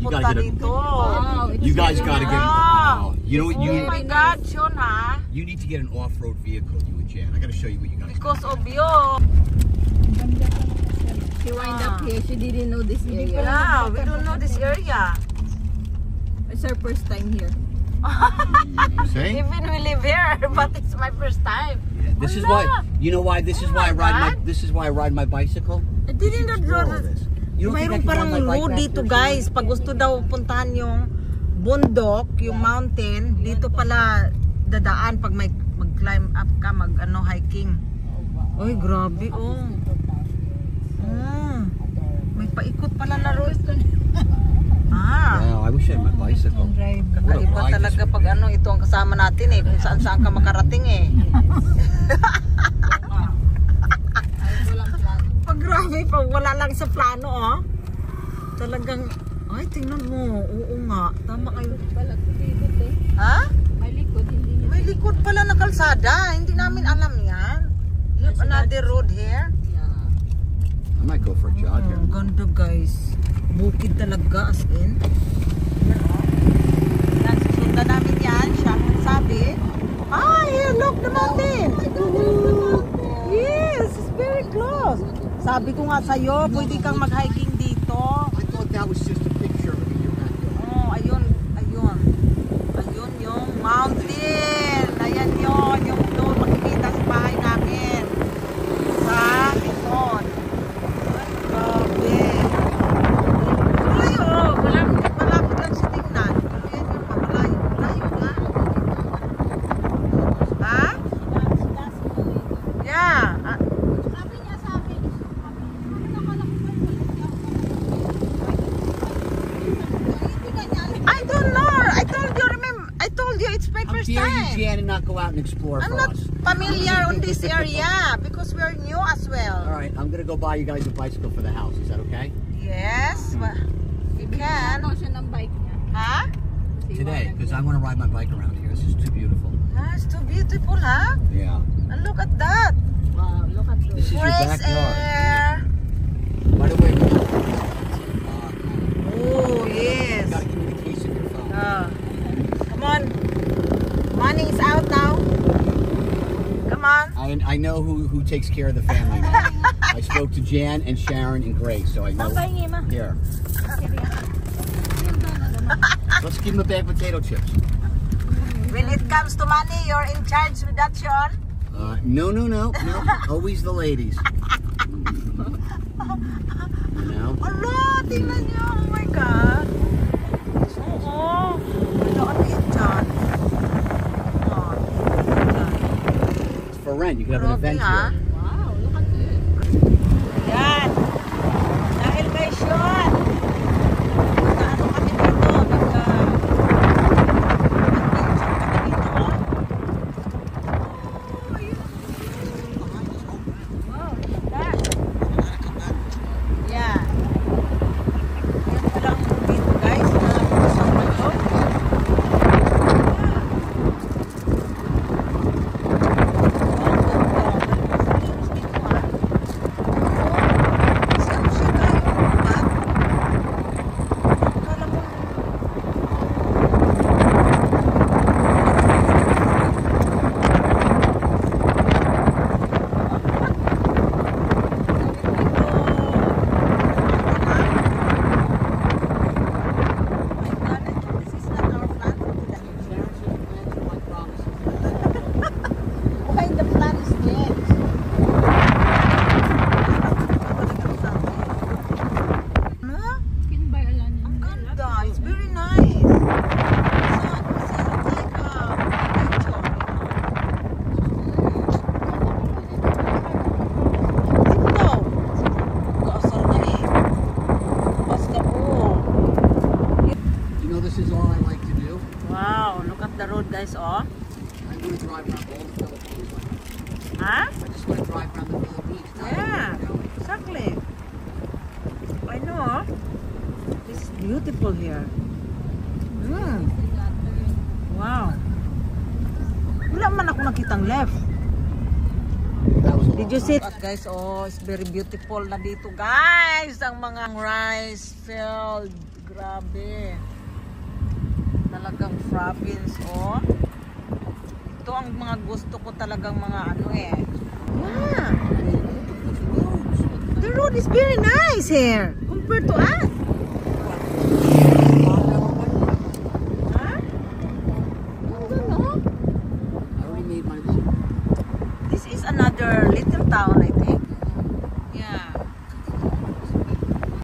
pupunta dito. You guys gotta get. You know what? Oh my God, Sean, ha? You need to get an off-road vehicle, you and Jan. I gotta show you what you guys. Because of you. She wind up here. She didn't know this area. Yeah, we don't know this area. It's her first time here. You say? Even we live here, but it's my first time. Yeah, this is why. You know why? This is why I ride my. This is why I ride my bicycle. I didn't know that. You don't think I Mayroon can parang ride my bike road back dito there, guys. Pag gusto daw puntahan yung bundok, yung mountain, dito pala dadaan pag may mag-climb up ka, mag-ano, hiking. Oy, grabe oh. May paikot pala na road. Wow, I wish I had my bicycle. Kakaiba talaga pag ano, ito ang kasama natin eh. Kung saan saan ka makarating eh. Pag grabe, pag wala lang sa plano oh. Talagang, ay tingnan mo. Oo nga, tama kayo. Ha? May likod pala na kalsada. Hindi namin alam yan. You have another road here. I might go for a jog here. Ang ganda guys. Bukid talaga as in. Yan, susundan namin yan. Siya sabi, here, look the mountain. Yes, it's very close. Sabi ko nga sa'yo, pwede kang mag-hiking dito. I thought that was just a picture of your backyard. Oh, ayun. Ayun yung mountain. Ayan yung doon makikita sa bahay namin. Sa likod. Ay, grabe. Malapit lang sa tingnan. Ayan yung mamalayo. Malayo nga. Ha? Yeah. I don't know. I told you it's my first How dare time. you, Jan, and not go out and explore I'm for not us? familiar on this area because we're new as well. All right, I'm gonna go buy you guys a bicycle for the house. Is that okay? Yes, but you can. Huh? Today, because I want to ride my bike around here. This is too beautiful. Ah, it's too beautiful, huh? Yeah. And look at that. Wow, look at This is your Fresh backyard. air. By the way, Oh, you yes. gotta give me the case of your phone. Come on. Money is out now. Come on. I know who takes care of the family now. I spoke to Jan and Sharon and Grace, so I know. Here. Let's give him a bag of potato chips. When it comes to money, you're in charge with that, Sean. No. Always the ladies. You know? Allah, tingnan niyo. Oh my God. Oo. Doon din dyan. It's for rent. You can have an event here. Wow, look at this. Yan. Dahil kay Sean. Ano kami dito? Yeah. Yan palang dito guys. guys, oh. I want to drive around all the Philippines. Huh? I just want to drive around the Philippines. Yeah, exactly. I know. This is beautiful here. Wow. Wala man ako nakitang left. Did you see it? Guys, oh, it's very beautiful na dito, guys. Ang mga rice field. Grabe. Talagang province, oh. Ito ang mga gusto ko talagang mga ano eh. Yeah. The road is very nice here compared to us. Huh? I already made my loop. This is another little town